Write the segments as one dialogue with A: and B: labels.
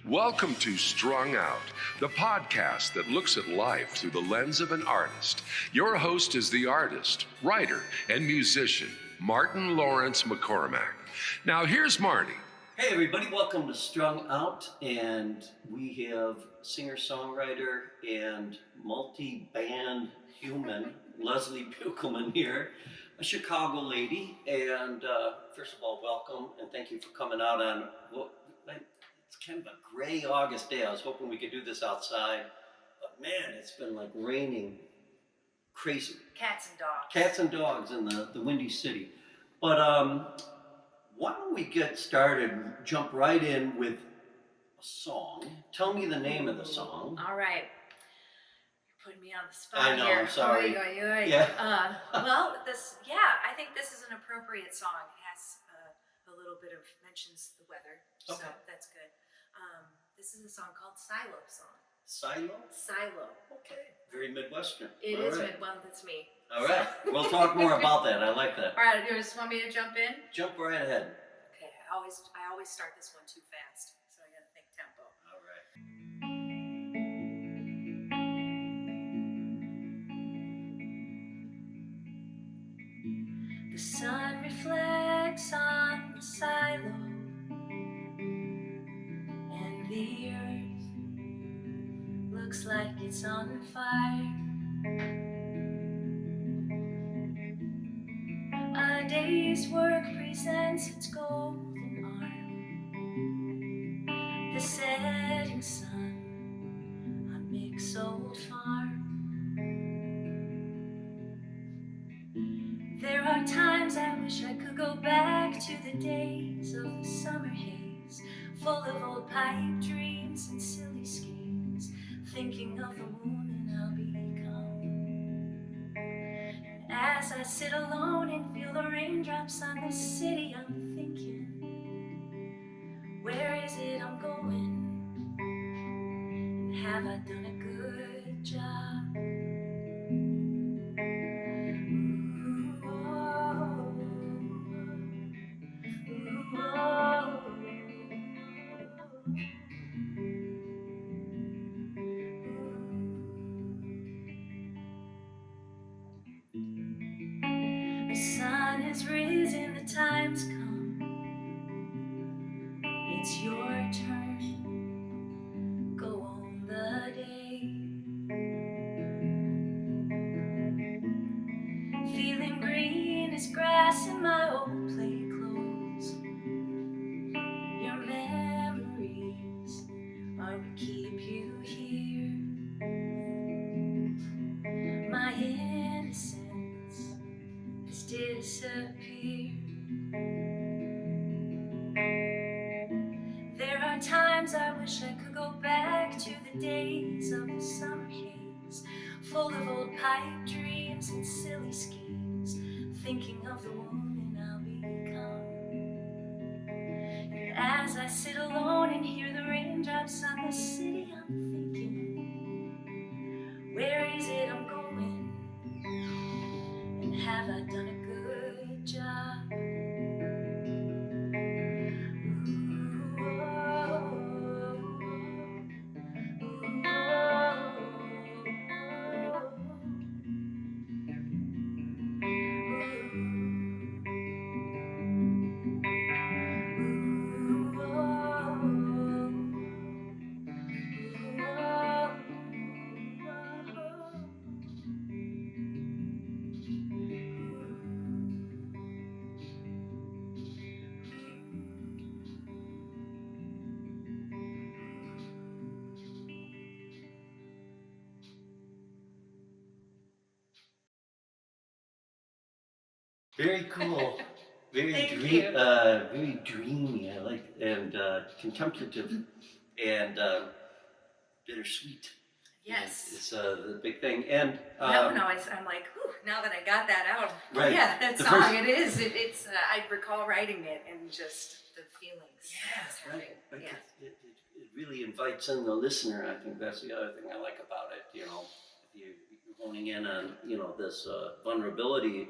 A: Welcome to Strung Out, the podcast that looks at life through the lens of an artist. Your host is the artist, writer, and musician, Martin Lawrence McCormack. Now here's Marty.
B: Hey everybody, welcome to Strung Out, and we have singer-songwriter and multi-band human, Lelsie Beukelman here, a Chicago lady, and first of all, welcome, and thank you for coming out on, it's kind of a gray August day. I was hoping we could do this outside, but man, it's been like raining crazy.
C: Cats and dogs.
B: Cats and dogs in the Windy City. But why don't we get started, jump right in with a song. Tell me the name of the song.
C: All right. You're putting me on the spot
B: I know,
C: here.
B: I'm sorry.
C: Yeah. Well, I think this is an appropriate song. It has a little bit of mentions the weather, so that's good. This is a song called Silo Song.
B: Silo?
C: Silo.
B: Okay. Very Midwestern.
C: It is well, that's me.
B: All right. We'll talk more about that. I like that.
C: All right, you just want me to jump in?
B: Jump right ahead.
C: Okay, I always start this one too fast, so I gotta think tempo.
B: All right.
C: The sun reflects on the silo, and the earth looks like it's on fire. A day's work presents its golden arm, the setting sun on Mick's old farm. There are times I wish I could go back to the days of the summer haze, full of old pipe dreams and silly schemes, thinking of the woman I'll become. And as I sit alone and feel the raindrops on this city, I'm thinking, where is it I'm going? And have I done a good job? The sun has risen, the time's come. It's your turn. Go on the day. Feeling green as grass in my old play clothes. Your memories are what keep you here. My innocence has disappeared. There are times I wish I could go back to the days of the summer haze, full of old pipe dreams and silly schemes, thinking of the woman I'll become. And as I sit alone and hear the raindrops on the city, I'm thinking, where is it I'm going? And have I done a good job?
B: Very cool. Very very dreamy. I like, and contemplative, and bittersweet.
C: Yes.
B: It's the big thing. And
C: I'm like, whew, now that I got that out.
B: Right.
C: Yeah, that
B: The
C: song,
B: first-
C: it's I recall writing it and just the feelings.
B: Yes, right.
C: Yeah.
B: It really invites in the listener. I think that's the other thing I like about it. You know, if you're honing in on, this vulnerability,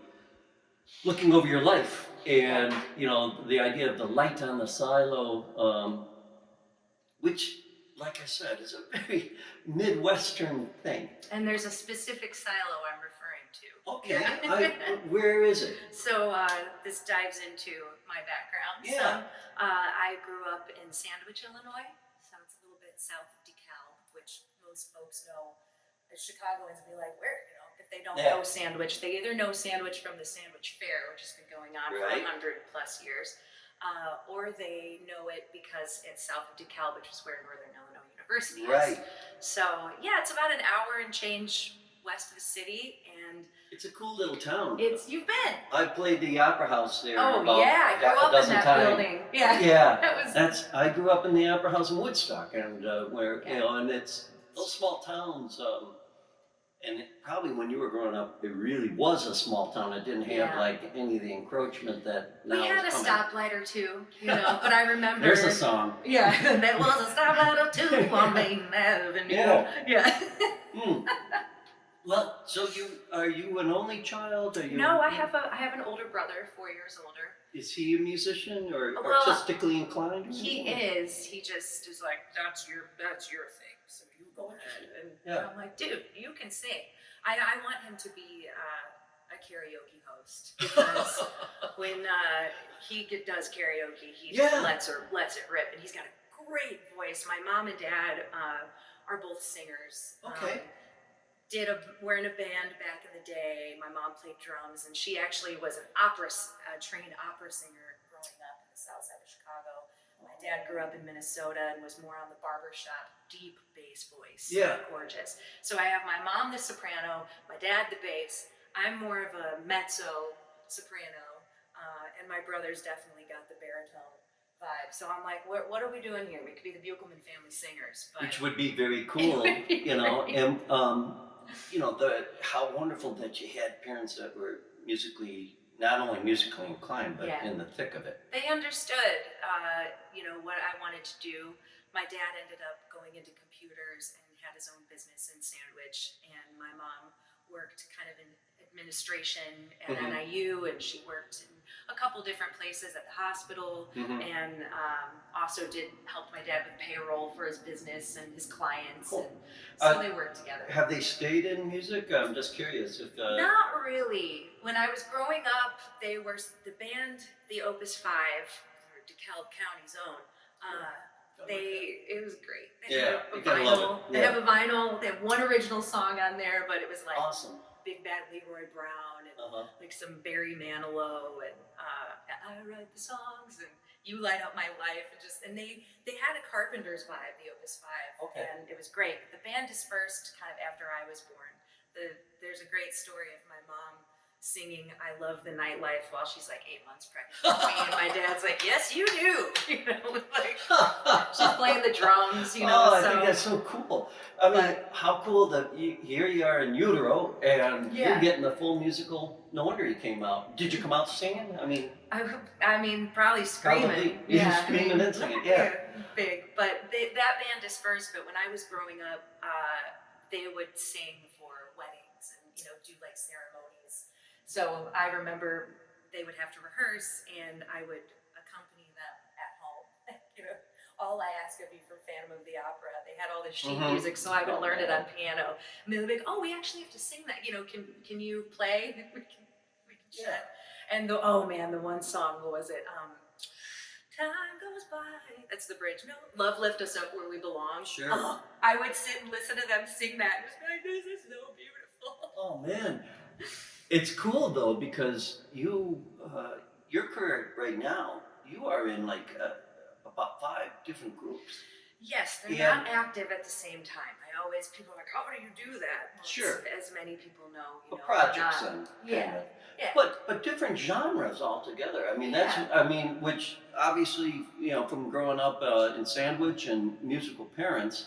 B: looking over your life, and the idea of the light on the silo which, like I said, is a very Midwestern thing.
D: And there's a specific silo I'm referring to.
B: Okay,
D: Yeah.
B: where is it?
D: So this dives into my background.
B: Yeah.
D: So I grew up in Sandwich, Illinois. So it's a little bit south of DeKalb, which most folks know. The Chicagoans be like, where? You know, if they don't know Sandwich, they either know Sandwich from the Sandwich Fair, which has been going on for 100+ years, or they know it because it's south of DeKalb, which is where Northern Illinois University is.
B: Right.
D: So yeah, it's about an hour and change west of the city, and
B: it's a cool little town.
D: you've been.
B: I played the Opera House there.
D: Oh
B: about
D: yeah, I grew up in that building. Yeah.
B: Yeah. I grew up in the Opera House in Woodstock, and where and it's those small towns. And probably when you were growing up, it really was a small town. It didn't have like any of the encroachment that now
D: we had
B: is
D: a
B: coming.
D: stoplight or two, you know. But I remember
B: There's a song.
D: Yeah, there was a stoplight or two on Main Avenue. Yeah.
B: Well, so are you an only child? Are you?
D: No, I have an older brother, 4 years older.
B: Is he a musician or
D: Well,
B: artistically inclined?
D: He is. He just is like, that's your thing. So you go ahead. And I'm like, dude, you can sing. I want him to be a karaoke host, because when he does karaoke, he just lets it rip, and he's got a great voice. My mom and dad are both singers.
B: Okay.
D: We're in a band back in the day. My mom played drums, and she actually was a trained opera singer growing up in the south side of Chicago. My dad grew up in Minnesota and was more on the barbershop, deep bass voice.
B: Yeah.
D: Gorgeous. So I have my mom, the soprano, my dad, the bass. I'm more of a mezzo soprano, and my brother's definitely got the baritone vibe. So I'm like, what are we doing here? We could be the Beukelman family singers. But
B: which would be very cool, you know, and you know, how wonderful that you had parents that were not only musically inclined, but in the thick of it.
D: They understood, you know, what I wanted to do. My dad ended up going into computers and had his own business in Sandwich, and my mom worked kind of in administration at NIU, and she worked in a couple different places at the hospital, and also helped my dad with payroll for his business and his clients.
B: Cool.
D: And so they worked together.
B: Have they stayed in music? I'm just curious if.
D: Not really. When I was growing up, they were the band, the Opus 5, or DeKalb County's own. It was great. They have a vinyl. They have a vinyl. They have one original song on there, but it was like
B: awesome.
D: Big Bad Leroy Brown and like some Barry Manilow and I write the songs and You Light Up My Life and they had a Carpenter's vibe, the Opus 5, and it was great. The band dispersed kind of after I was born. There's a great story of my mom singing I Love the Nightlife while she's like 8 months pregnant with me, and my dad's like, yes you do, you know, like she's playing the drums, you know.
B: I think that's so cool. I mean, how cool that here you are in utero and you're getting the full musical. No wonder you came out. Did you come out singing? I mean probably screaming. Screaming and singing,
D: big. But that band dispersed, but when I was growing up, they would sing for weddings and, you know, do like ceremonies. So I remember they would have to rehearse, and I would accompany them at home. You know, all I ask of you from Phantom of the Opera, they had all this sheet music, so I would learn it on piano. And they would be like, "Oh, we actually have to sing that. You know, can you play? we can chat." And the one song, what was it? Time goes by. That's the bridge. No, Love Lift Us Up Where We Belong.
B: Sure.
D: Oh, I would sit and listen to them sing that, and just be like, "This is so beautiful."
B: Oh man. It's cool though, because your career right now, you are in like about 5 different groups.
D: Yes, they're not active at the same time. People are like, how do you do that? Well,
B: sure.
D: As many people know, you know.
B: Projects and
D: yeah.
B: But different genres altogether. I mean, which obviously, you know, from growing up in Sandwich and musical parents,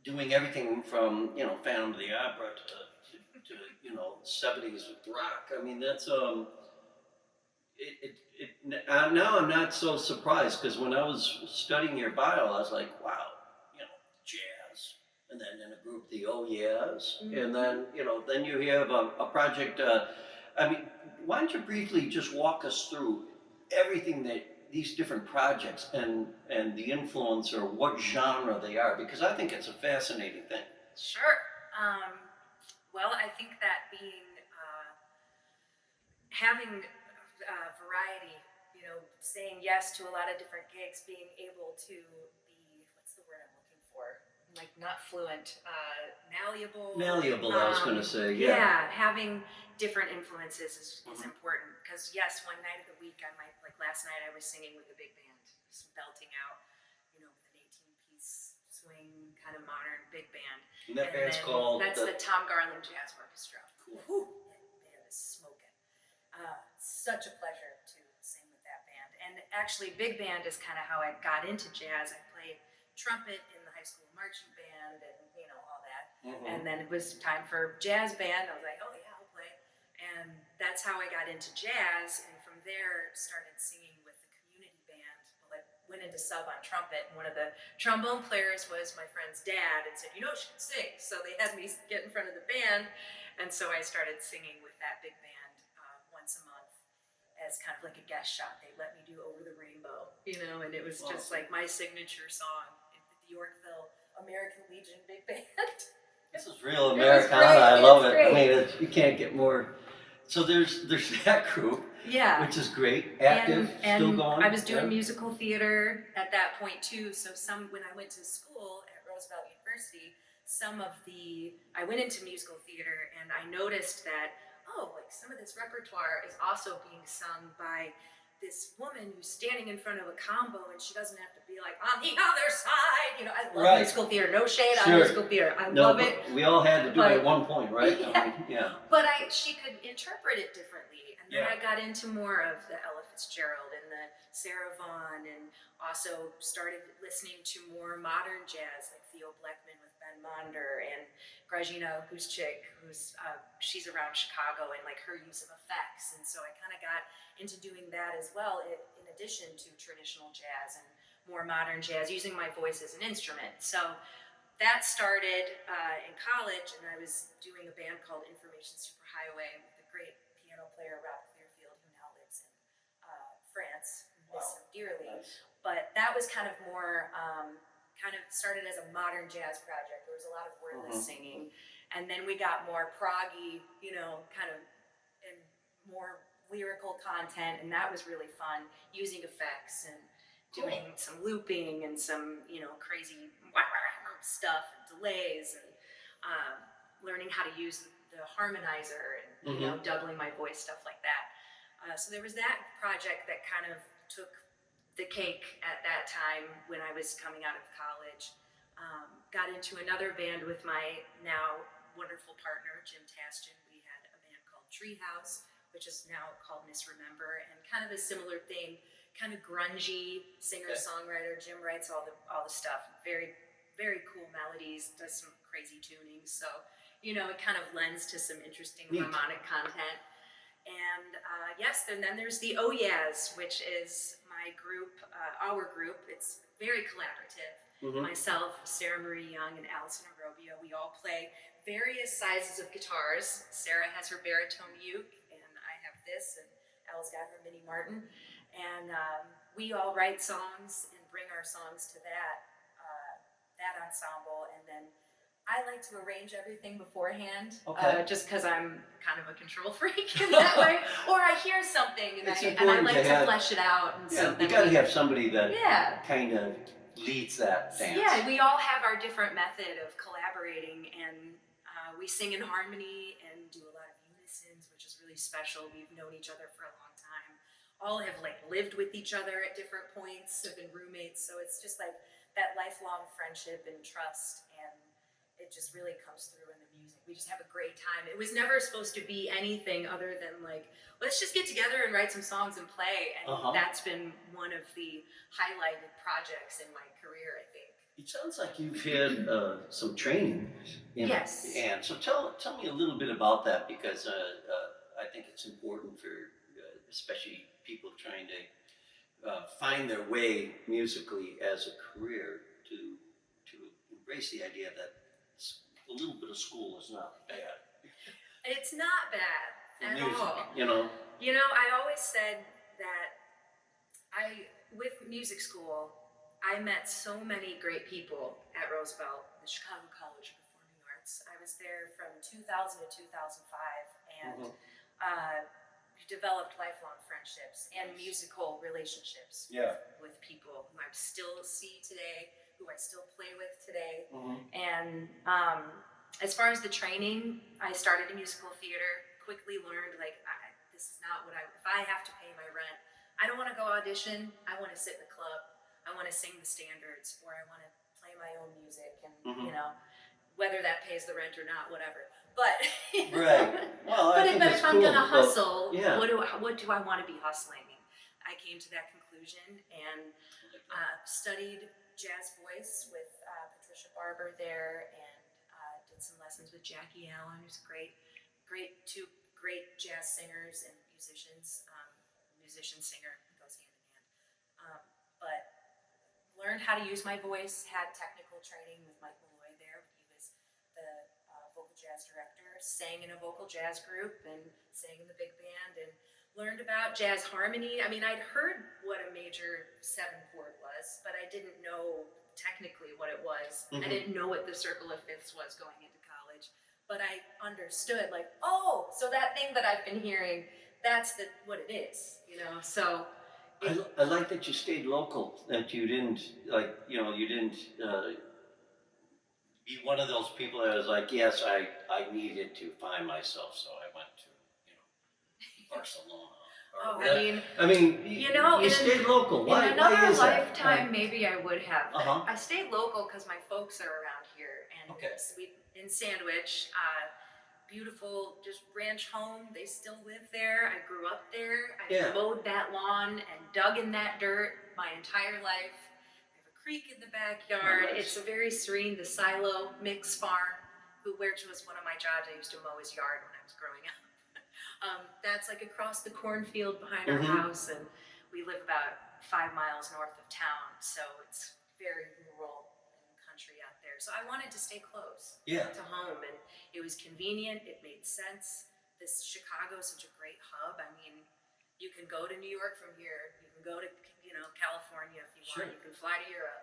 B: doing everything from, you know, Phantom of the Opera to you know, 70s rock. I mean, that's now I'm not so surprised, because when I was studying your bio, I was like, wow, you know, jazz, and then in a group, the Oh Yeahs, and then, you know, then you have a project. I mean, why don't you briefly just walk us through everything that these different projects and the influence or what genre they are, because I think it's a fascinating thing.
D: Sure. Well, I think that being having variety, saying yes to a lot of different gigs, being able to be, what's the word I'm looking for? Like not fluent, malleable.
B: Malleable, I was going to say, yeah.
D: Yeah, having different influences is important because yes, one night of the week I might, like last night I was singing with a big band, just belting out, with an 18-piece swing kind of modern big band.
B: And that band's called?
D: That's the Tom Garland Jazz Orchestra.
B: Cool.
D: Whew, that band is smoking. Such a pleasure to sing with that band. And actually, big band is kind of how I got into jazz. I played trumpet in the high school marching band and, all that. And then it was time for jazz band. I was like, oh yeah, I'll play. And that's how I got into jazz. And from there, started singing with the community band. Well, I went into sub on trumpet. And one of the trombone players was my friend's dad and said, she can sing. So they had me get in front of the band. And so I started singing with that big band once a month as kind of like a guest shot. They let me do Over the Rainbow, and it was just like my signature song at the Yorkville American Legion Big Band.
B: This is real Americana. I love it. I mean, you can't get more. So there's that group, which is great, active,
D: and
B: still going.
D: I was doing musical theater at that point too. So when I went to school at Roosevelt University, I went into musical theater and I noticed that some of this repertoire is also being sung by this woman who's standing in front of a combo and she doesn't have to be like on the other side. I love musical theater. No shade on musical theater. I love it.
B: We all had to do it at one point, right?
D: Yeah. But she could interpret it differently. And then I got into more of the Ella Fitzgerald and the Sarah Vaughan, and also started listening to more modern jazz like Theo Bleckman with Ben Monder and Grażyna Guszczyk, she's around Chicago, and like her use of effects. And so I kind of got into doing that as well, in addition to traditional jazz and more modern jazz, using my voice as an instrument. So that started in college, and I was doing a band called Information Superhighway with the great piano player Rob Clearfield, who now lives in France. Miss him dearly.
B: Nice.
D: But that was kind of more, kind of started as a modern jazz project. There was a lot of wordless singing. And then we got more proggy, kind of, and more lyrical content. And that was really fun, using effects and doing some looping and some, crazy stuff and delays, and learning how to use the harmonizer and, doubling my voice, stuff like that. So there was that project that kind of took the cake at that time when I was coming out of college. Got into another band with my now wonderful partner, Jim Taston. We had a band called Treehouse, which is now called Misremember, and kind of a similar thing, kind of grungy singer-songwriter. Jim writes all the stuff, very, very cool melodies, does some crazy tuning. So, it kind of lends to some interesting harmonic content. And and then there's the Oh Yeahs, which is my group, our group. It's very collaborative. Myself, Sarah Marie Young, and Allison Arobio, we all play various sizes of guitars. Sarah has her baritone uke, and I have this, and Elle's got her mini Martin. And we all write songs and bring our songs to that ensemble, and then I like to arrange everything beforehand, just because I'm kind of a control freak in that way. Or I hear something and I like to flesh it out. And so
B: you got to have somebody that kind of leads that dance.
D: Yeah, we all have our different method of collaborating, and we sing in harmony and do a lot of unisons, which is really special. We've known each other for a long time. All have lived with each other at different points, have been roommates. So it's just like that lifelong friendship and trust, and it just really comes through in the music. We just have a great time. It was never supposed to be anything other than let's just get together and write some songs and play. And that's been one of the highlighted projects in my career, I think.
B: It sounds like you've had some training.
D: Yes.
B: And so tell me a little bit about that, because I think it's important for especially people trying to find their way musically as a career to embrace the idea that a little bit of school is not bad.
D: It's not bad at all.
B: I
D: I always said that with music school, I met so many great people at Roosevelt, the Chicago College of Performing Arts. I was there from 2000 to 2005, and developed lifelong friendships and musical relationships with people who I still see today, who I still play with today. And as far as the training, I started in musical theater, quickly learned this is not what if I have to pay my rent, I don't want to go audition, I want to sit in the club, I want to sing the standards, or I want to play my own music, and whether that pays the rent or not, whatever. But
B: right. Well,
D: but
B: I think
D: if I'm
B: cool,
D: gonna hustle,
B: yeah.
D: what do I want to be hustling? I came to that conclusion and studied jazz voice with Patricia Barber there, and did some lessons with Jackie Allen, who's two great jazz singers and musicians. Musician-singer goes hand in hand. But learned how to use my voice, had technical training with Mike Malloy there. He was the vocal jazz director, sang in a vocal jazz group and sang in the big band, and learned about jazz harmony. I mean, I'd heard what a major 7-chord was, but I didn't know technically what it was. I didn't know what the circle of fifths was going into college, but I understood, so that thing that I've been hearing, that's what it is, so.
B: I like that you stayed local, that you didn't, be one of those people that was like, yes, I needed to find myself, so I went to, Barcelona.
D: I mean,
B: you stayed local. Why
D: in another
B: is that?
D: lifetime, maybe I would have. I stayed local because my folks are around here, and in Sandwich, beautiful, just ranch home. They still live there. I grew up there. I mowed that lawn and dug in that dirt my entire life. I have a creek in the backyard.
B: Nice.
D: It's a very serene. The Silo Mix Farm, which was one of my jobs. I used to mow his yard when I was growing up. That's across the cornfield behind our house, and we live about 5 miles north of town, so it's very rural and country out there. So I wanted to stay close to home, and it was convenient. It made sense. Chicago is such a great hub. I mean, you can go to New York from here. You can go to California if you want. You can fly to Europe.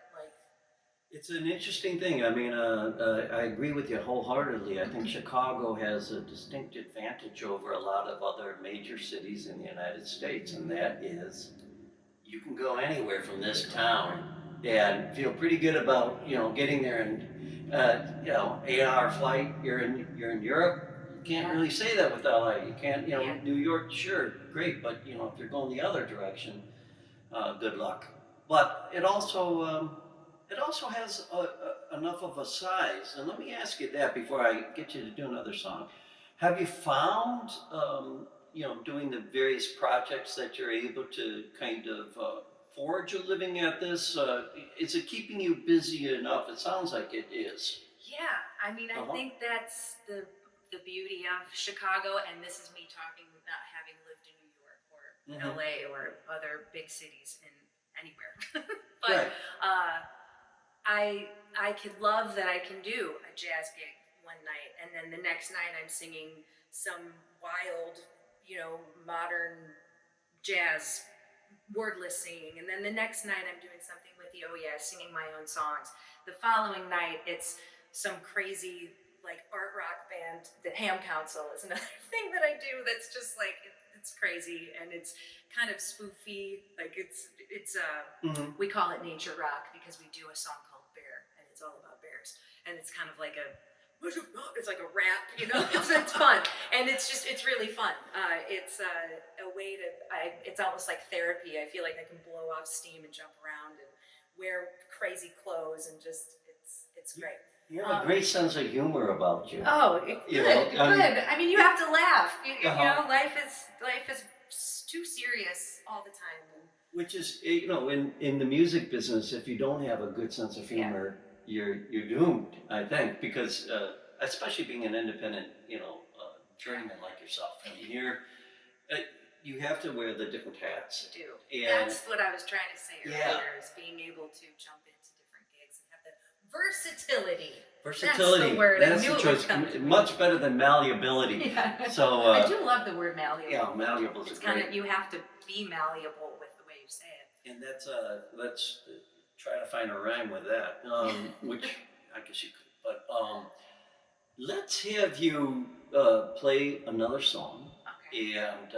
B: It's an interesting thing. I mean, I agree with you wholeheartedly. I think Chicago has a distinct advantage over a lot of other major cities in the United States, and that is you can go anywhere from this town and feel pretty good about getting there. And 8-hour flight. You're in Europe. You can't really say that with LA. You can't. New York, sure, great, but if you're going the other direction, good luck. But it also has enough of a size. And let me ask you that before I get you to do another song. Have you found, doing the various projects that you're able to kind of forge a living at this? Is it keeping you busy enough? It sounds like it is.
D: Yeah, I mean, I think that's the beauty of Chicago, and this is me talking not having lived in New York or LA or other big cities in anywhere. But I could love that I can do a jazz gig one night, and then the next night I'm singing some wild, modern jazz wordless singing, and then the next night I'm doing something with the singing my own songs. The following night it's some crazy art rock band. The Ham Council is another thing that I do that's just it's crazy, and it's kind of spoofy. We call it nature rock because we do a song called Bear, and it's all about bears, and it's kind of it's like a rap, it's fun, and it's really fun. It's a way to, it's almost like therapy. I feel like I can blow off steam and jump around and wear crazy clothes, and just, it's great.
B: You have a great sense of humor about you.
D: Oh, good. I mean, you have to laugh. Life is too serious all the time.
B: Which is, in the music business, if you don't have a good sense of humor, you're doomed, I think, because especially being an independent, journeyman like yourself. I mean, you have to wear the different hats.
D: You do. And that's what I was trying to say earlier, is being able to jump into different gigs and have the versatility.
B: Versatility.
D: That's the word.
B: That's the choice. Much better than malleability.
D: Yeah.
B: So
D: I do love the word malleable.
B: Yeah, malleable is
D: great. You have to be malleable with the way you say it.
B: And that's let's try to find a rhyme with that, which I guess you could. But let's have you play another song,
D: Okay.
B: and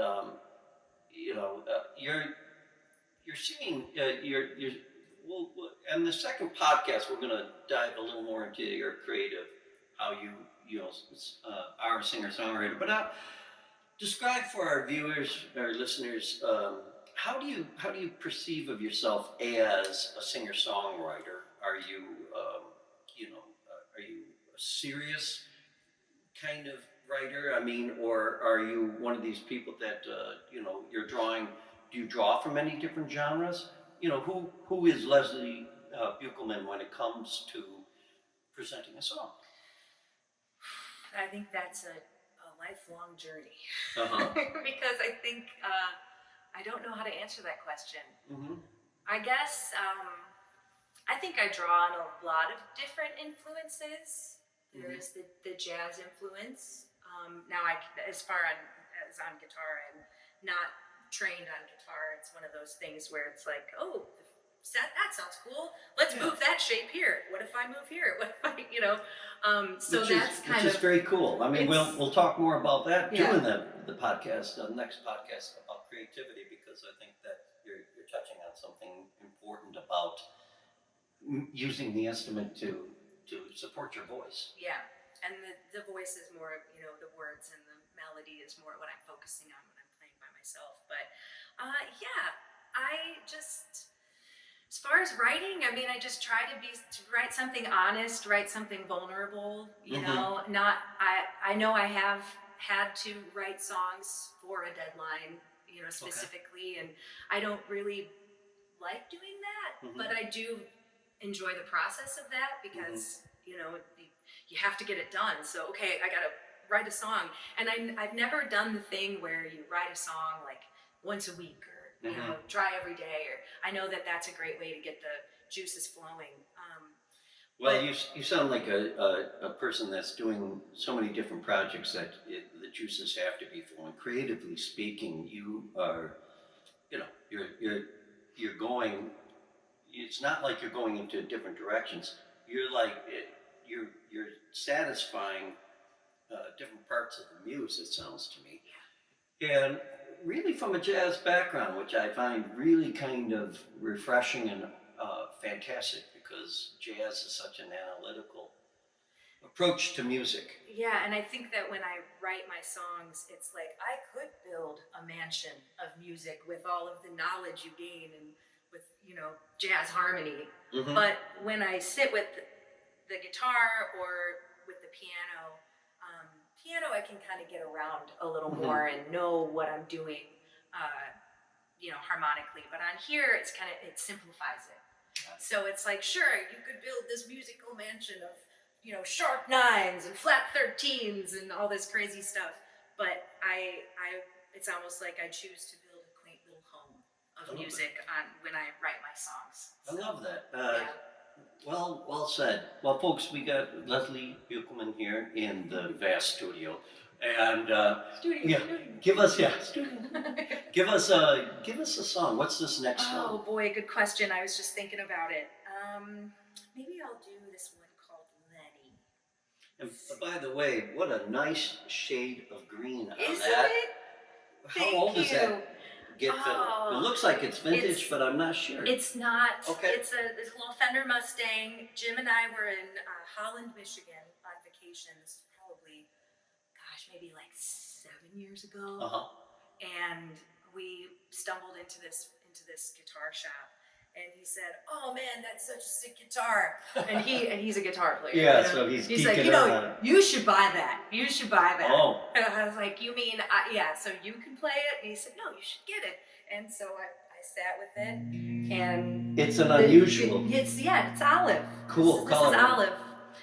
B: you're singing. You're and the second podcast we're going to dive a little more into your creative, how are a singer songwriter. But describe for our viewers, our listeners, how do you perceive of yourself as a singer songwriter? Are you are you a serious kind of writer? I mean, or are you one of these people that you're drawing? Do you draw from many different genres? Who is Lelsie Beukelman when it comes to presenting a song?
D: I think that's a lifelong journey.
B: Uh-huh.
D: Because I think I don't know how to answer that question.
B: Mm-hmm.
D: I guess I think I draw on a lot of different influences. There is the jazz influence. Now, as on guitar, I'm not trained on guitar. It's one of those things where it's like, oh, that sounds cool. Let's move that shape here. What if I move here? What if I, so which
B: is very cool. I mean, we'll talk more about that too in the podcast, the next podcast about creativity, because I think that you're touching on something important about using the instrument to support your voice.
D: Yeah, and the voice is more, the words and the melody is more what I'm focusing on when I'm playing by myself. But I just, as far as writing, I mean, I just try to write something honest, write something vulnerable. I know I have had to write songs for a deadline, specifically, and I don't really like doing that, but I do enjoy the process of that because you have to get it done. So okay, I gotta write a song, and I've never done the thing where you write a song like once a week or try every day. Or I know that that's a great way to get the juices flowing.
B: Well, you sound like a person that's doing so many different projects that the juices have to be flowing. Creatively speaking, you are, you're going. It's not like you're going into different directions. You're like you're satisfying different parts of the muse. It sounds to me, and really from a jazz background, which I find really kind of refreshing and fantastic, because jazz is such an analytical approach to music.
D: Yeah, and I think that when I write my songs, it's like I could build a mansion of music with all of the knowledge you gain and with jazz harmony. But when I sit with the guitar or with the piano, I can kind of get around a little more and know what I'm doing, harmonically. But on here, it simplifies it. So it's like, sure, you could build this musical mansion of, sharp nines and flat 13s and all this crazy stuff. But it's almost like I choose to build a quaint little home of music when I write my songs.
B: I love that. Well said. Well, folks, we got Lelsie Beukelman here in the vast studio, and give us a song. What's this next one?
D: Oh boy, good question. I was just thinking about it. Maybe I'll do this one called Lenny.
B: And by the way, what a nice shade of green on
D: Isn't
B: that.
D: it?
B: How old is that? It looks like it's vintage, but I'm not sure.
D: It's not.
B: Okay.
D: It's a little Fender Mustang. Jim and I were in Holland, Michigan on vacation. This is probably, maybe like 7 years ago. And we stumbled into this guitar shop. And he said, "Oh man, that's such a sick guitar." And he's a guitar player.
B: Yeah, so he's
D: like, you should buy that. You should buy that.
B: Oh.
D: And I was like, "You mean, so you can play it?" And he said, "No, you should get it." And so I sat with it, and
B: it's an unusual.
D: It's olive.
B: Cool color.
D: This is olive.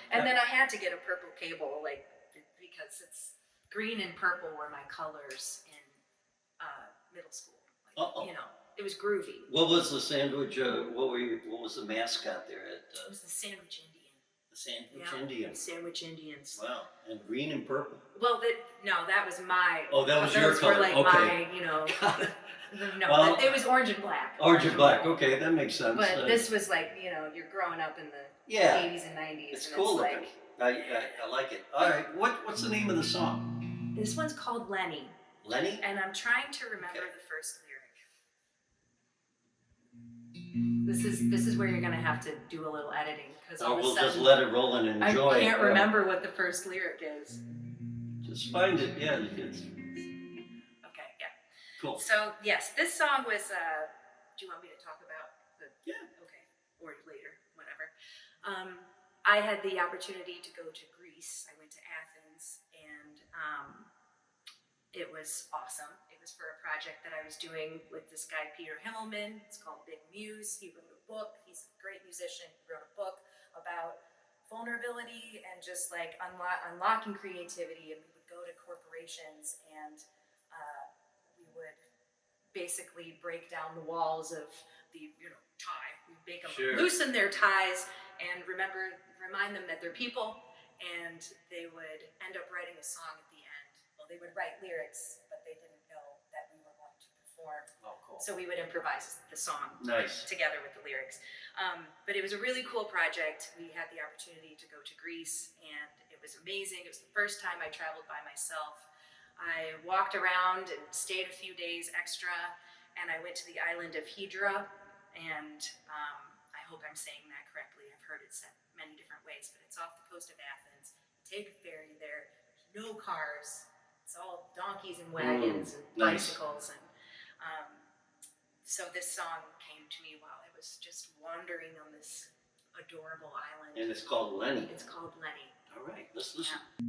D: And then I had to get a purple cable, because it's green and purple were my colors in middle school. It was groovy.
B: What was the sandwich? What was the mascot there at?
D: It was the Sandwich Indian.
B: The Sandwich Indian.
D: Sandwich Indians.
B: Wow, and green and purple.
D: Well, that was my.
B: Oh, that was your color.
D: Were like
B: okay.
D: my,
B: Got it.
D: No,
B: Well,
D: it was Orange and Black.
B: Orange and Black. Okay, that makes sense.
D: But this was like, you know, you're growing up in the
B: Yeah.
D: 80s and 90s.
B: It's
D: and
B: cool
D: it's
B: looking.
D: like,
B: I like it. All right. What's the name of the song?
D: this one's called Lenny.
B: Lenny?
D: And I'm trying to remember the first lyric. This is where you're gonna have to do a little editing because all of a
B: we'll
D: sudden
B: just let it roll and enjoy.
D: I can't remember what the first lyric is.
B: Just find it. Yeah, it's
D: Okay, yeah.
B: cool.
D: So yes, this song was. Do you want me to talk about the?
B: Yeah.
D: Okay, or later, whatever. I had the opportunity to go to Greece. I went to Athens, and it was awesome. It was for a project that I was doing with this guy, Peter Himmelman. It's called Big Muse. He wrote a book. He's a great musician. He wrote a book about vulnerability and just like unlocking creativity. And we would go to corporations and we would basically break down the walls of the, tie. We make them loosen their ties and remind them that they're people. And they would end up writing a song at the end. Well, they would write lyrics, but they didn't know that we were going to perform.
B: Oh, cool.
D: So we would improvise the song
B: together
D: with the lyrics. But it was a really cool project. We had the opportunity to go to Greece, and it was amazing. It was the first time I traveled by myself. I walked around and stayed a few days extra, and I went to the island of Hydra, and I hope I'm saying that correctly. I've heard it said many different ways, but it's off the coast of Athens. You take a ferry there. There's no cars. It's all donkeys and wagons and bicycles. And so this song came to me while I was just wandering on this adorable island.
B: And it's called Lenny.
D: It's called Lenny.
B: All right, let's listen.
C: Yeah.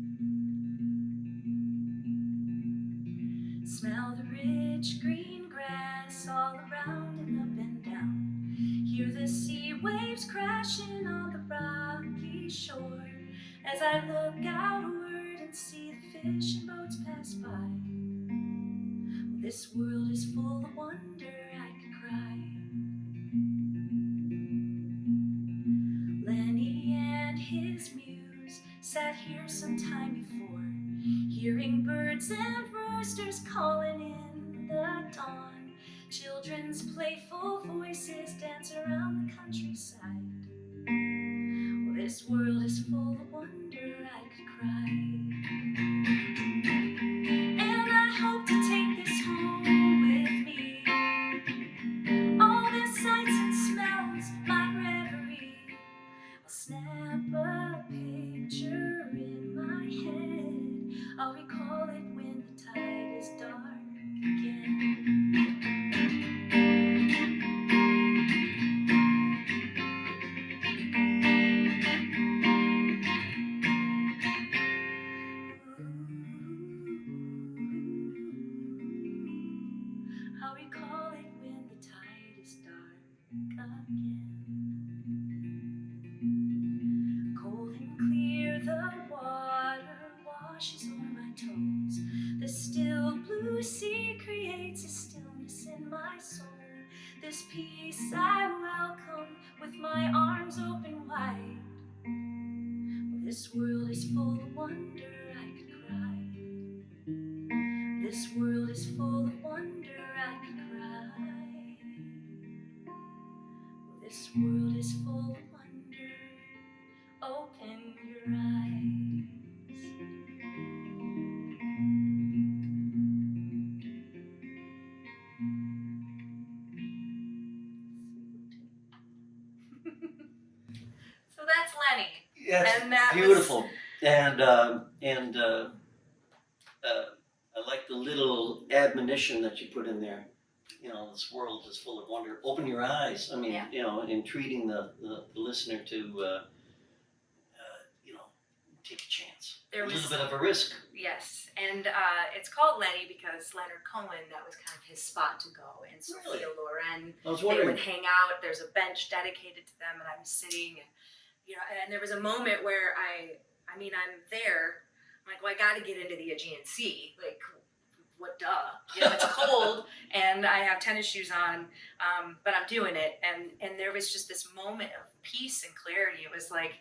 C: Smell the rich green grass all around and up and down. Hear the sea waves crashing on the rocky shore. As I look outward and see the fishing boats pass by. Well, this world is full of wonder, I could cry. Lenny and his muse sat here some time before, hearing birds and roosters calling in the dawn. Children's playful voices dance around the countryside. Well, this world is full of wonder, I could cry. And I hope to take this home with me. All the sights and smells, my reverie. I'll snap a picture in my head. I'll recall it when the tide is dark again. I'll recall it when the tide is dark again. Cold and clear the water washes over my toes. The still blue sea creates a stillness in my soul. This peace I welcome with my arms open wide. Well, this world is full of wonder, I could cry. This world is full of wonder, I could cry. Well, this world is full of wonder, open your eyes.
D: So that's Lenny.
B: Yes,
D: And that
B: beautiful. And I like the little admonition that you put in there. This world is full of wonder. Open your eyes. I mean, entreating the listener to, take a chance.
D: There was
B: a little bit of a risk.
D: Yes, and it's called Lenny because Leonard Cohen, that was kind of his spot to go, and Sophia Loren.
B: I was
D: They
B: wondering.
D: would hang out. There's a bench dedicated to them, and I'm sitting, and and there was a moment where I'm there. I'm like, well, I got to get into the Aegean Sea, like. What duh? It's cold and I have tennis shoes on, but I'm doing it. And there was just this moment of peace and clarity. It was like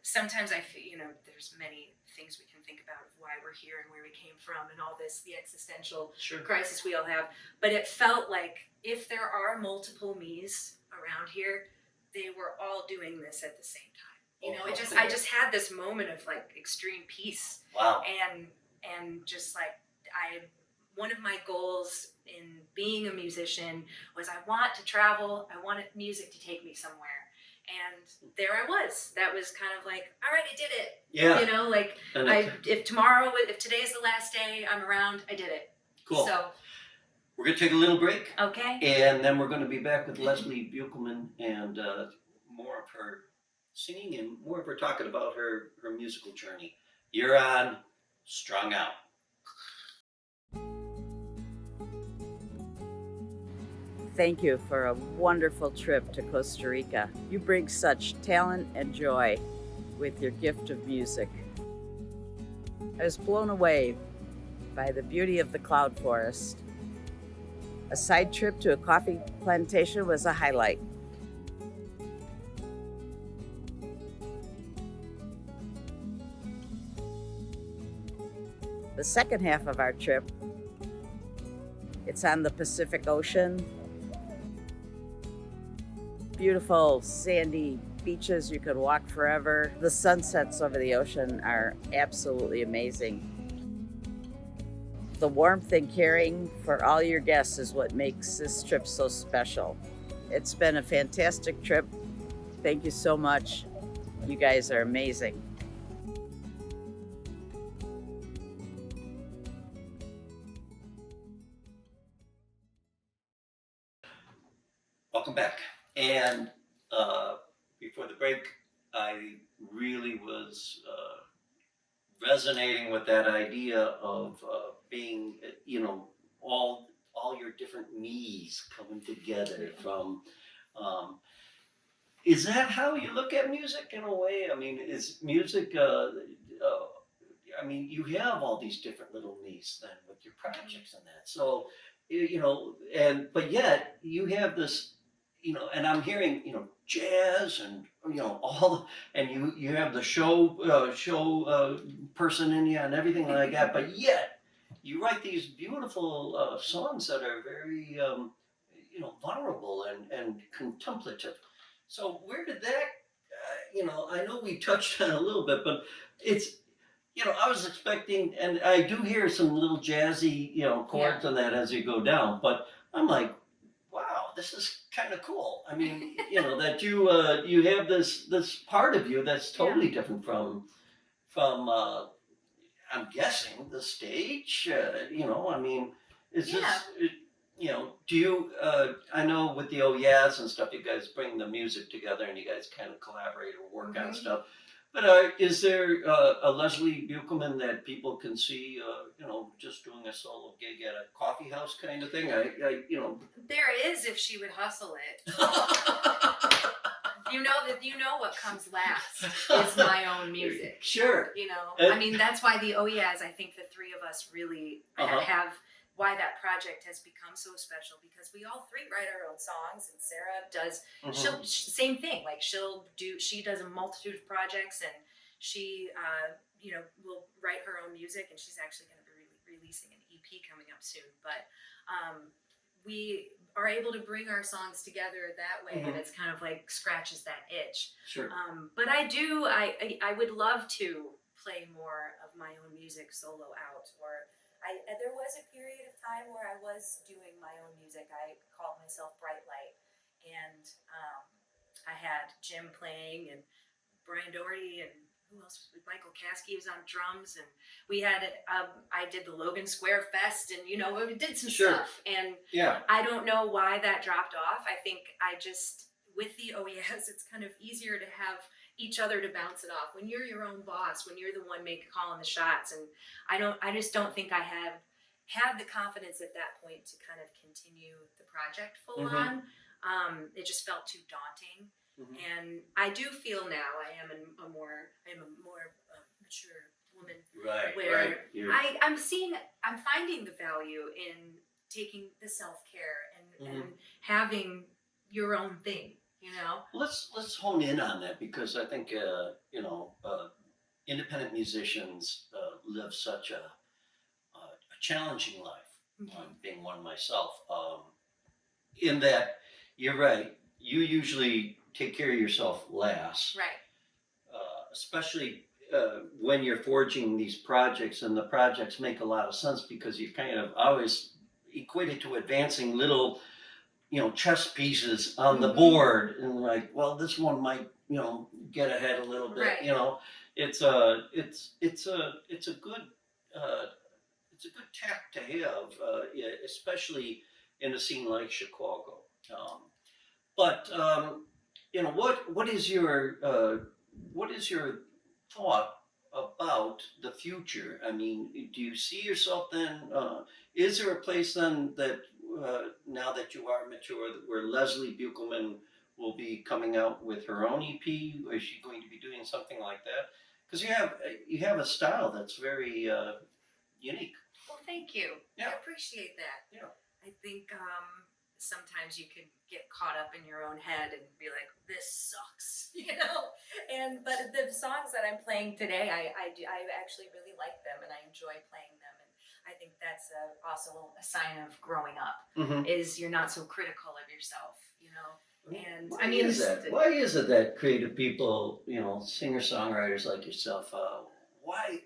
D: sometimes I feel, there's many things we can think about of why we're here and where we came from and all this, the existential crisis we all have. But it felt like if there are multiple me's around here, they were all doing this at the same time. I just had this moment of like extreme peace.
B: Wow.
D: And just like one of my goals in being a musician was I want to travel. I wanted music to take me somewhere. And there I was. That was kind of like, all right, I did it.
B: Yeah.
D: If today's the last day I'm around, I did it.
B: Cool.
D: So
B: we're going to take a little break.
D: Okay.
B: And then we're going to be back with Lelsie Beukelman and more of her singing and more of her talking about her musical journey. You're on Strung Out.
E: Thank you for a wonderful trip to Costa Rica. You bring such talent and joy with your gift of music. I was blown away by the beauty of the cloud forest. A side trip to a coffee plantation was a highlight. The second half of our trip, it's on the Pacific Ocean. Beautiful sandy beaches, you could walk forever. The sunsets over the ocean are absolutely amazing. The warmth and caring for all your guests is what makes this trip so special. It's been a fantastic trip. Thank you so much. You guys are amazing.
B: Welcome back. And before the break, I really was resonating with that idea of being, all your different me's coming together from. Is that how you look at music in a way? I mean, is music? I mean, you have all these different little me's then with your projects and that. So, but yet you have this. And I'm hearing, jazz and, and you have the show person in you and everything like that, but yet you write these beautiful songs that are very, vulnerable and contemplative. So where did that, I know we touched on it a little bit, but it's, I was expecting, and I do hear some little jazzy, chords on that as you go down, but I'm like, wow, this is kind of cool. I mean, that you have this part of you that's totally different from I'm guessing the stage. I mean, is this? Do you? I know with the Oh Yeahs and stuff, you guys bring the music together and you guys kind of collaborate or work on stuff. But is there a Lelsie Beukelman that people can see, just doing a solo gig at a coffee house kind of thing?
D: There is if she would hustle it. You know what comes last is my own music.
B: Sure.
D: I mean, that's why the Oh Yeahs, I think the three of us really have why that project has become so special, because we all three write our own songs, and Sarah does same thing. Like she does a multitude of projects, and she will write her own music, and she's actually going to be releasing an EP coming up soon. But we are able to bring our songs together that way, and it's kind of like scratches that itch.
B: Sure.
D: But I would love to play more of my own music solo out, or there was a period of time where I was doing my own music. I called myself Bright Light, and I had Jim playing, and Brian Doherty, and who else? Michael Caskey was on drums, and we had I did the Logan Square Fest, and we did some stuff. And I don't know why that dropped off. I think with the Oh Yeahs, it's kind of easier to have each other to bounce it off. When you're your own boss, when you're the one calling the shots, and I just don't think I had the confidence at that point to kind of continue the project full on. It just felt too daunting. And I do feel now I am a more mature woman.
B: Right.
D: Where
B: Right.
D: I'm finding the value in taking the self-care and having your own thing. you know?
B: Let's hone in on that, because I think independent musicians live such a challenging life. Being one myself, in that you're right. You usually take care of yourself last,
D: Right.
B: especially when you're forging these projects, and the projects make a lot of sense because you kind of always equate it to advancing little, chess pieces on the board, and like, well, this one might, get ahead a little bit.
D: Right.
B: It's a good uh, it's a good tack to have, yeah, especially in a scene like Chicago. Um, but what is your thought about the future? I mean, do you see yourself then? Is there a place then that now that you are mature, where Lelsie Beukelman will be coming out with her own EP? Is she going to be doing something like that? Because you have a style that's very unique.
D: Well, thank you.
B: Yeah.
D: I appreciate that.
B: Yeah.
D: I think sometimes you can get caught up in your own head and be like, "This sucks," But the songs that I'm playing today, I actually really like them and I enjoy playing them, and I think that's also a sign of growing up.
B: Mm-hmm.
D: Is you're not so critical of yourself, And
B: Why is that? Why is it that creative people, singer-songwriters like yourself, why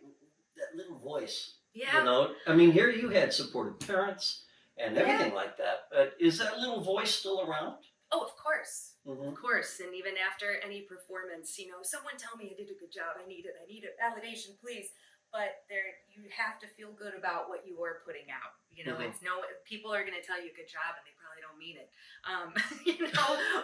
B: that little voice?
D: Yeah.
B: I mean, here you had supportive parents and everything like that, but is that little voice still around?
D: Oh, of course.
B: Mm-hmm.
D: Of course, and even after any performance, someone tell me I did a good job. I need it validation, please. But you have to feel good about what you are putting out. It's people are going to tell you good job, and they probably don't mean it.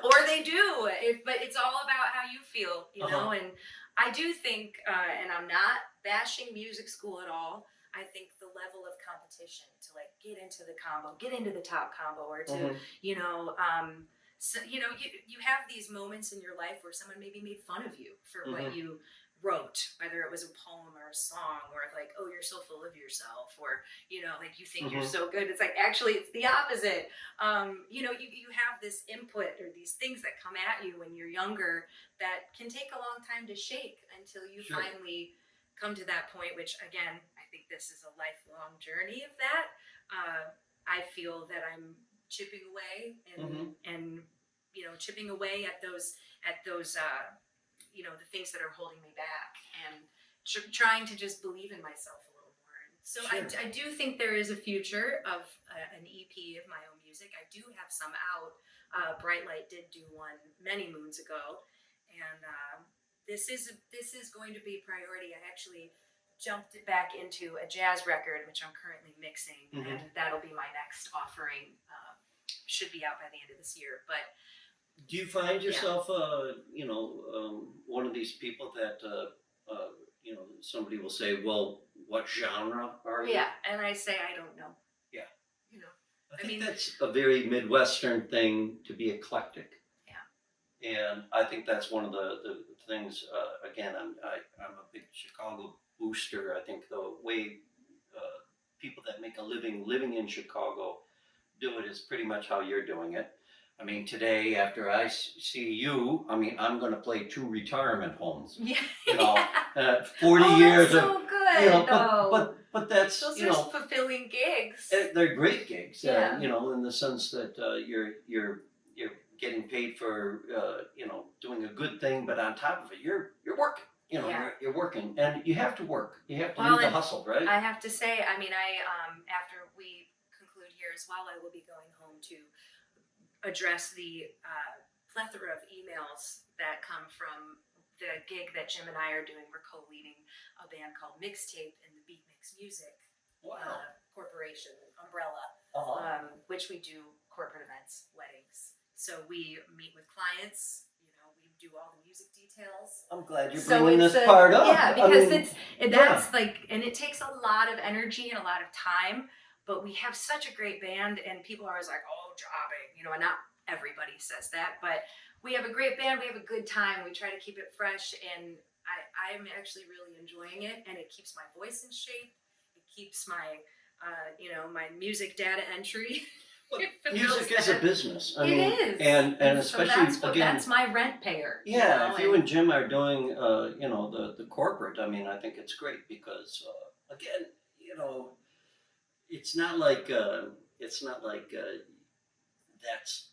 D: Or they do. But it's all about how you feel, And I do think, and I'm not bashing music school at all. I think the level of competition to get into the combo, get into the top combo, or to So you have these moments in your life where someone maybe made fun of you for what you wrote, whether it was a poem or a song, or oh, you're so full of yourself, or you think you're so good. It's actually it's the opposite. You have this input or these things that come at you when you're younger that can take a long time to shake until you finally come to that point. Which again, I think this is a lifelong journey of that. I feel that I'm chipping away and chipping away at those the things that are holding me back, and trying to just believe in myself a little more. And so I do think there is a future of an EP of my own music. I do have some out. Bright Light did do one many moons ago, and this is going to be a priority. I actually jumped it back into a jazz record, which I'm currently mixing, and that'll be my next offering. Should be out by the end of this year. But
B: do you find yourself, one of these people that, somebody will say, "Well, what genre are you?"
D: Yeah, and I say I don't know.
B: Yeah.
D: I mean,
B: that's a very Midwestern thing, to be eclectic.
D: Yeah.
B: And I think that's one of the things. Again, I'm a big Chicago booster. I think the way people that make a living in Chicago do it is pretty much how you're doing it. I mean, today after I see you, I'm going to play 2 retirement homes.
D: Yeah.
B: 40 years
D: that's so
B: of.
D: good.
B: But that's
D: those are fulfilling gigs.
B: They're great gigs.
D: Yeah.
B: In the sense that you're getting paid for doing a good thing, but on top of it, you're working. You're working, and you have to work. You have to do the hustle, right?
D: I have to say, I after we conclude here as well, I will be going home to address the plethora of emails that come from the gig that Jim and I are doing. We're co-leading a band called Mixtape in the Beat Mix Music Corporation umbrella, which we do corporate events, weddings. So we meet with clients. We do all the music details.
B: I'm glad you're bringing this part up.
D: Yeah, because and it takes a lot of energy and a lot of time. But we have such a great band, and people are always like, "Oh, jobbing," and not everybody says that, but we have a great band. We have a good time. We try to keep it fresh, and I'm actually really enjoying it, and it keeps my voice in shape. It keeps my, my music data entry.
B: But
D: It fulfills
B: music is a
D: that.
B: business. I
D: It
B: mean,
D: is.
B: and
D: So
B: especially again,
D: that's my rent payer.
B: yeah.
D: know,
B: If you and Jim are doing, the corporate, I mean, I think it's great because again, it's not like that's.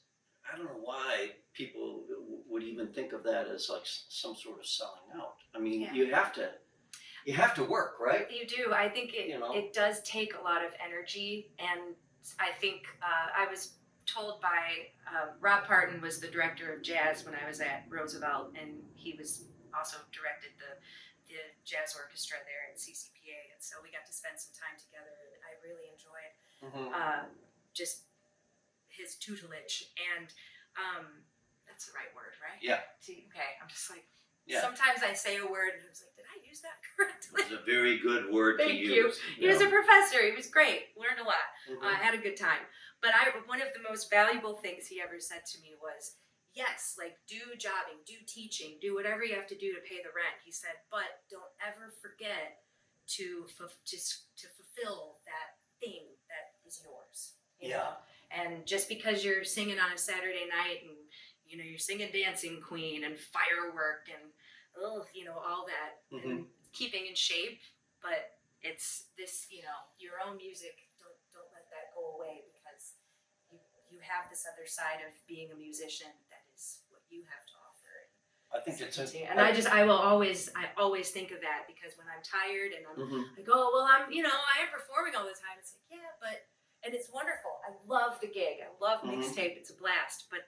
B: I don't know why people would even think of that as like some sort of selling out. I mean,
D: Yeah.
B: you have to work, right?
D: You do. I think it does take a lot of energy, and I think I was told by Rob Parton was the director of jazz when I was at Roosevelt, and he was also directed the jazz orchestra there at CCPA, and so we got to spend some time together, and I really enjoyed just his tutelage, and that's the right word, right?
B: Yeah.
D: Okay, I'm just like.
B: Yeah.
D: Sometimes I say a word and I was like, did I use that correctly?
B: It's a very good word to
D: Thank
B: use.
D: you. He was a professor. He was great. Learned a lot.
B: Mhm.
D: Had a good time. But one of the most valuable things he ever said to me was, yes, like do jobbing, do teaching, do whatever you have to do to pay the rent. He said, but don't ever forget to fulfill that thing that is yours. You know? And just because you're singing on a Saturday night and you're singing Dancing Queen and Firework and all that and keeping in shape, but it's this, your own music. Don't let that go away because you have this other side of being a musician that is what you have to offer.
B: I think it's
D: And I always think of that because when I'm tired and I go, well, I am performing all the time. It's like, yeah, but. And it's wonderful. I love the gig. I love mixtape. It's a blast. But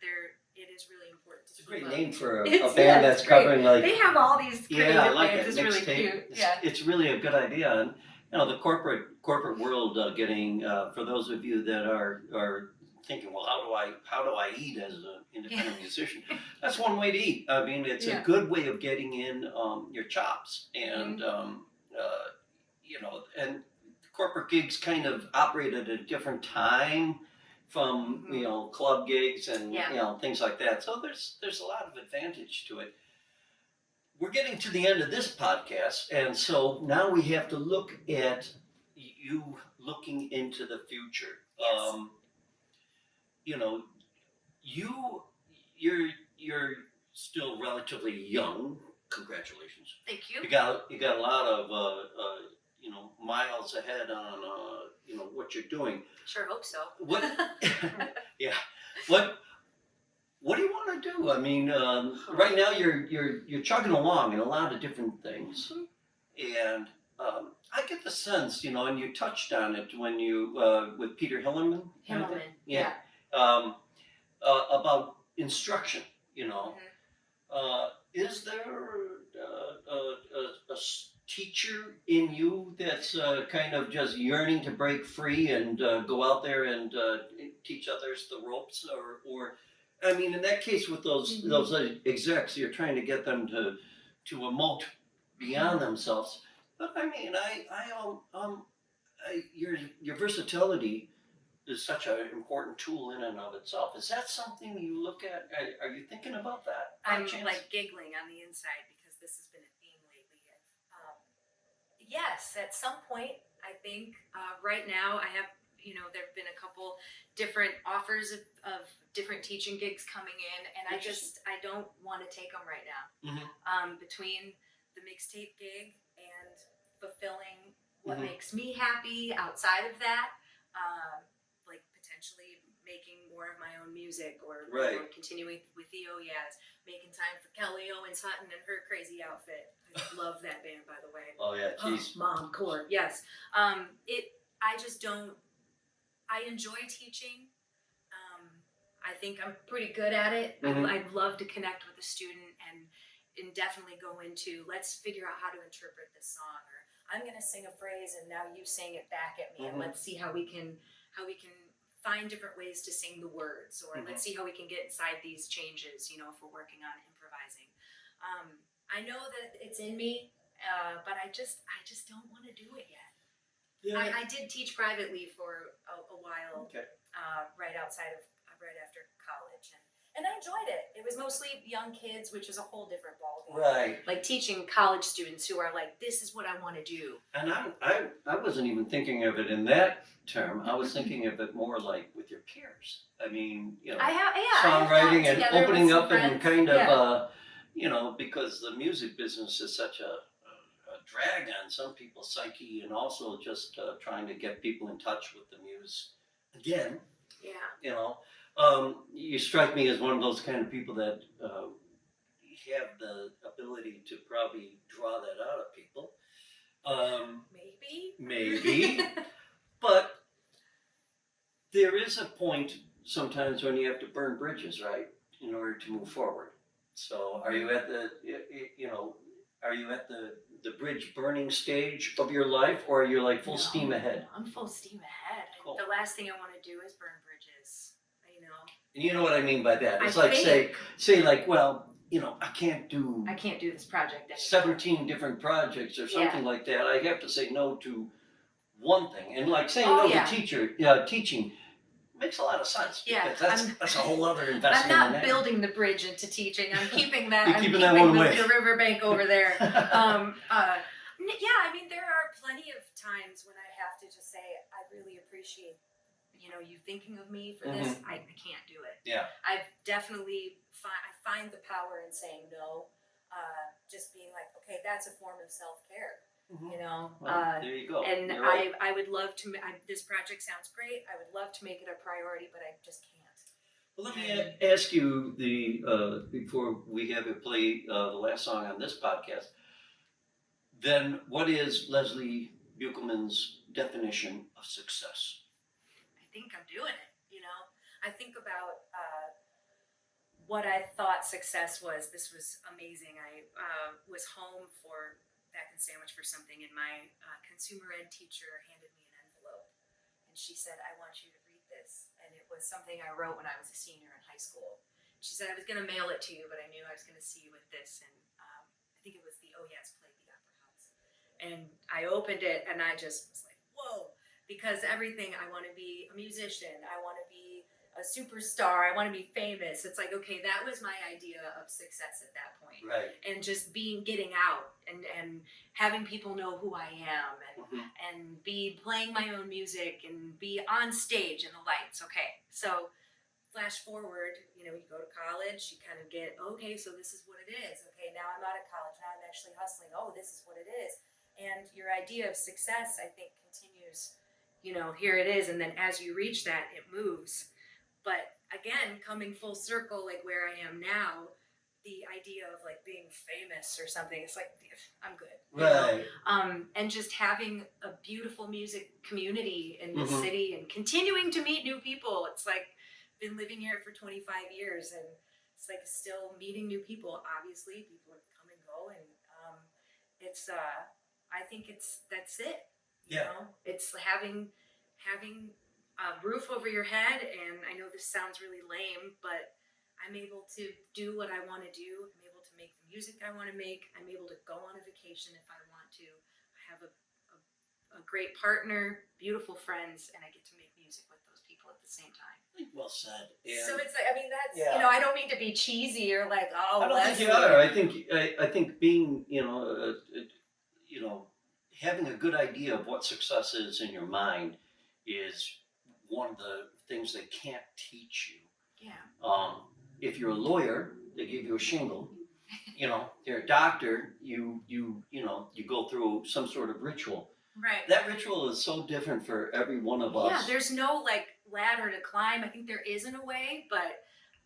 D: it is really important.
B: It's a great name for a band that's covering like.
D: They have all these creative
B: I like
D: names.
B: it.
D: It's really cute.
B: It's really a good idea, and the corporate world getting for those of you that are thinking, well, how do I eat as an independent musician? That's one way to eat. I mean, it's a good way of getting in your chops, and and corporate gigs kind of operate at a different time from club gigs and things like that. So there's a lot of advantage to it. We're getting to the end of this podcast, and so now we have to look at you looking into the future.
D: Yes.
B: You're still relatively young. Congratulations.
D: Thank you.
B: You got a lot of miles ahead on what you're doing.
D: Sure hope so.
B: What? Yeah. What do you want to do? I mean, right now you're chugging along in a lot of different things, and I get the sense, and you touched on it when you with Peter Hillerman.
D: Yeah.
B: About instruction. Is there a teacher in you that's kind of just yearning to break free and go out there and teach others the ropes, or I mean, in that case with those execs, you're trying to get them to emote beyond themselves. But I mean, your versatility is such an important tool in and of itself. Is that something you look at? Are you thinking about that?
D: I'm like giggling on the inside because this has been a theme lately. Yes, at some point, I think right now I have, there have been a couple different offers of different teaching gigs coming in, and I don't want to take them right now. Between the mixtape gig and fulfilling what makes me happy outside of that, like potentially making more of my own music or continuing with the Oyas, making time for Kelly Owens Hutton and her crazy outfit. I love that band, by the way.
B: Oh yeah, jeez.
D: Mom, core. Yes. I just don't. I enjoy teaching. I think I'm pretty good at it. I'd love to connect with a student and definitely go into let's figure out how to interpret this song, or I'm gonna sing a phrase and now you sing it back at me, and let's see how we can find different ways to sing the words, or let's see how we can get inside these changes. If we're working on improvising. I know that it's in me, but I just don't want to do it yet. Yeah. I did teach privately for a while, right after college, And I enjoyed it. It was mostly young kids, which is a whole different ballgame.
B: Right.
D: Like teaching college students who are like, this is what I want to do.
B: And I wasn't even thinking of it in that term. I was thinking of it more like with your peers. I mean, you know, songwriting and opening up and kind of, you know, because the music business is such a drag on some people's psyche, and also just trying to get people in touch with the muse again.
D: Yeah.
B: You know, you strike me as one of those kind of people that have the ability to probably draw that out of people. Maybe. But there is a point sometimes when you have to burn bridges, right, in order to move forward. So are you at the, you know, are you at the bridge burning stage of your life, or are you like full steam ahead?
D: I'm full steam ahead.
B: Cool.
D: The last thing I want to do is burn bridges, you know.
B: And you know what I mean by that. It's like say like, well, you know, I can't do
D: this project anymore.
B: 17 different projects or something like that. I have to say no to one thing. And like saying no to teaching makes a lot of sense.
D: Yeah,
B: that's a whole other investment.
D: I'm not building the bridge into teaching. I'm keeping that.
B: I'm keeping that one away.
D: The riverbank over there. Yeah, I mean, there are plenty of times when I have to just say, I really appreciate, you know, you thinking of me for this. I can't do it.
B: Yeah.
D: I've definitely I find the power in saying no. Just being like, okay, that's a form of self-care. You know,
B: well, there you go.
D: And I would love to. This project sounds great. I would love to make it a priority, but I just can't.
B: Well, let me ask you before we have you play the last song on this podcast. Then, what is Lelsie Beukelman's definition of success?
D: I think I'm doing it. You know, I think about what I thought success was. This was amazing. I was home for back in sandwich for something, and my consumer ed teacher handed me an envelope, and she said, I want you to read this. And it was something I wrote when I was a senior in high school. She said I was going to mail it to you, but I knew I was going to see you with this. And I think it was the Oh Yes Play the Opera House. And I opened it, and I just was like, whoa, because everything, I want to be a musician, I want to be a superstar, I want to be famous. It's like, okay, that was my idea of success at that point.
B: Right.
D: And just getting out and having people know who I am, and be playing my own music and be on stage in the lights. Okay, so flash forward, you know, you go to college, you kind of get, okay, so this is what it is. Okay, now I'm out of college, now I'm actually hustling. Oh, this is what it is. And your idea of success, I think, continues, you know, here it is. And then as you reach that, it moves. But again, coming full circle, like where I am now, the idea of like being famous or something, it's like, I'm good.
B: Right.
D: And just having a beautiful music community in the city and continuing to meet new people. It's like, been living here for 25 years, and it's like still meeting new people. Obviously, people come and go, and it's, I think that's it. You know? It's having a roof over your head, and I know this sounds really lame, but I'm able to do what I want to do. I'm able to make the music I want to make. I'm able to go on a vacation if I want to. I have a great partner, beautiful friends, and I get to make music with those people at the same time.
B: Well said. And
D: so it's like, I mean, that's, you know, I don't mean to be cheesy or like, oh,
B: I don't think you are. I think being, you know, having a good idea of what success is in your mind is one of the things they can't teach you.
D: Yeah.
B: If you're a lawyer, they give you a shingle. You know, if you're a doctor, you go through some sort of ritual.
D: Right.
B: That ritual is so different for every one of us.
D: Yeah, there's no like ladder to climb. I think there is in a way, but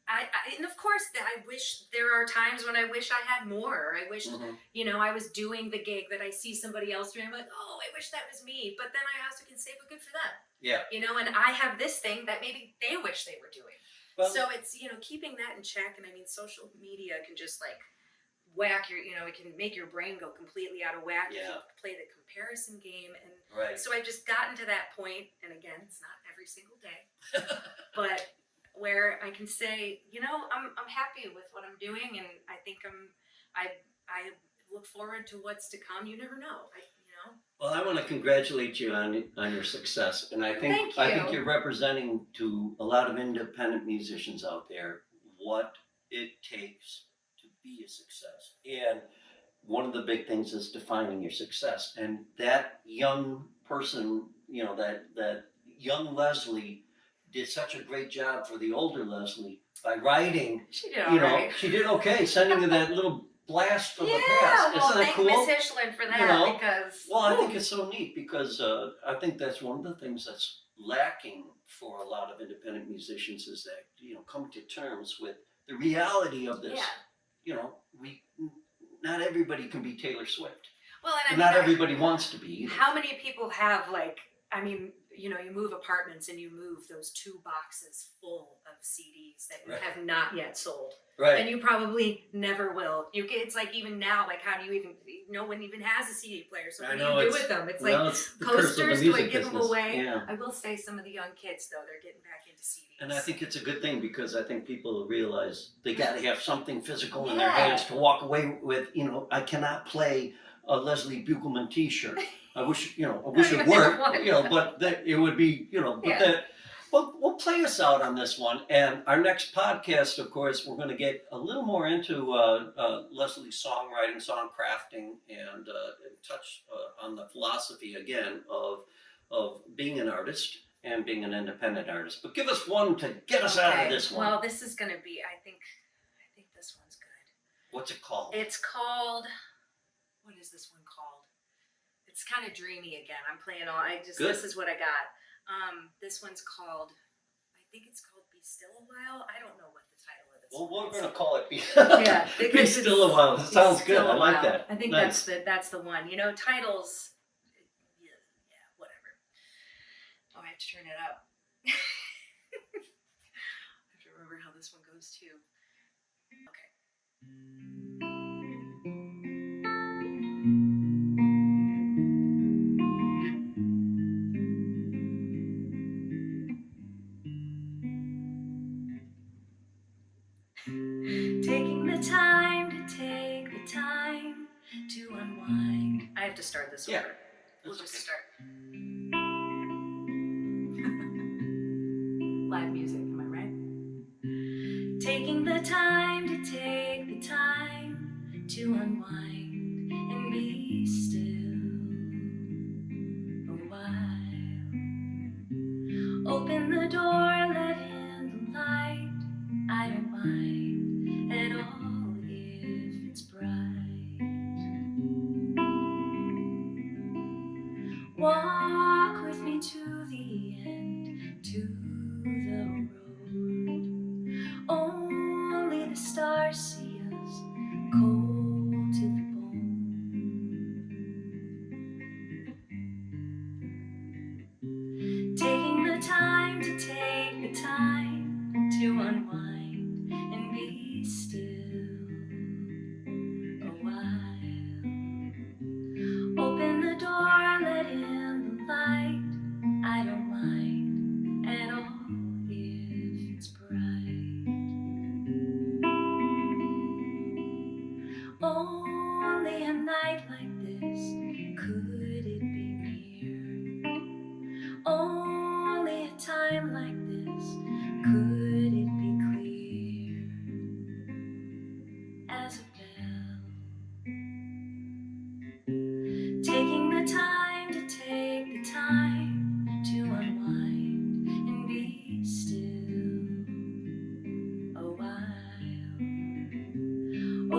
D: and of course I wish there are times when I wish I had more. I wish, you know, I was doing the gig that I see somebody else doing. I'm like, oh, I wish that was me. But then I also can say, but good for them.
B: Yeah.
D: You know, and I have this thing that maybe they wish they were doing. Well, so it's, you know, keeping that in check. And I mean, social media can just like whack your, you know, it can make your brain go completely out of whack.
B: Yeah.
D: You play the comparison game. And
B: right.
D: So I've just gotten to that point, and again, it's not every single day, but where I can say, you know, I'm happy with what I'm doing, and I think I look forward to what's to come. You never know.
B: Well, I want to congratulate you on your success, and I think you're representing to a lot of independent musicians out there what it takes to be a success. And one of the big things is defining your success. And that young person, that young Lelsie did such a great job for the older Lelsie by writing.
D: She did all right.
B: She did okay, sending her that little blast from the past.
D: Well,
B: Isn't that
D: thank
B: cool?
D: Miss Hishland for that because.
B: Well, I think it's so neat because I think that's one of the things that's lacking for a lot of independent musicians is that, come to terms with the reality of this.
D: Yeah.
B: Not everybody can be Taylor Swift.
D: Well, and
B: And not everybody wants to be either.
D: How many people have you move apartments and you move those 2 boxes full of CDs that you have not yet sold.
B: Right.
D: And you probably never will. It's like even now, like how do you even, no one even has a CD player, so what do you do with them? It's like
B: it's the curse of the
D: coasters, do I
B: music
D: give them
B: business.
D: away?
B: Yeah.
D: I will say some of the young kids though, they're getting back into CDs.
B: And I think it's a good thing because I think people realize they got to have something physical in their
D: Yeah.
B: hands to walk away with. I cannot play a Lelsie Beukelman T-shirt. I wish it worked, but that it would be, but we'll play us out on this one. And our next podcast, of course, we're going to get a little more into Leslie's songwriting, song crafting, and touch on the philosophy again of being an artist and being an independent artist. But give us one to get us out of this one.
D: Well, this is going to be, I think this one's good.
B: What's it called?
D: It's called, what is this one called? It's kind of dreamy again. I'm playing all,
B: Good.
D: This is what I got. This one's called, I think it's called Be Still a While. I don't know what the title of this
B: Well,
D: one
B: we're
D: is.
B: going to call it Be,
D: Yeah,
B: Be
D: because
B: Still a
D: it's-
B: While. It sounds
D: Be
B: good.
D: Still
B: I
D: a
B: like
D: While.
B: that.
D: I think
B: Nice.
D: that's the one. Titles, yeah, whatever. Oh, I have to turn it up. I have to remember how this one goes too. Okay. Taking the time to take the time to unwind. I have to start this
B: Yeah,
D: over. We'll
B: that's
D: just
B: okay.
D: start. Live music, am I right? Taking the time to take the time to unwind and be still a while. Open the door, let in the light. I don't mind at all if it's bright. Walk with me to the end, to the road. Only the stars see us, cold to the bone. Taking the time to take the time to unwind and be still a while. Open the door, let in the light. I don't mind at all if it's bright. Only a night like this, could it be near? Only a time like this, could it be clear as a bell? Taking the time to take the time to unwind and be still a while.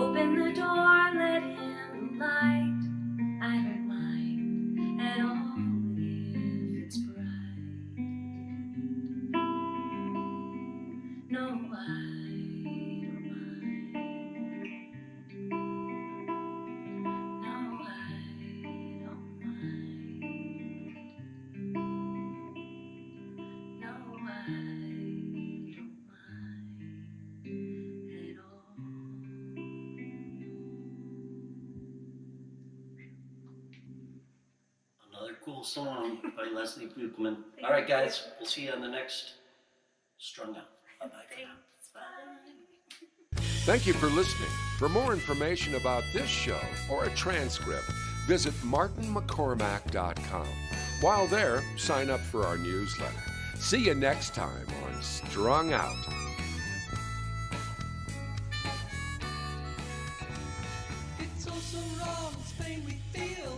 D: Open the door, let in the light. I don't mind at all if it's bright. No, I don't mind. No, I don't mind. No, I don't mind at all.
B: Another cool song by Lelsie Beukelman. All right, guys, we'll see you on the next Strung Out. Bye-bye for now.
D: Thanks, bye.
A: Thank you for listening. For more information about this show or a transcript, visit martinmccormack.com. While there, sign up for our newsletter. See you next time on Strung Out.
F: everything we feel.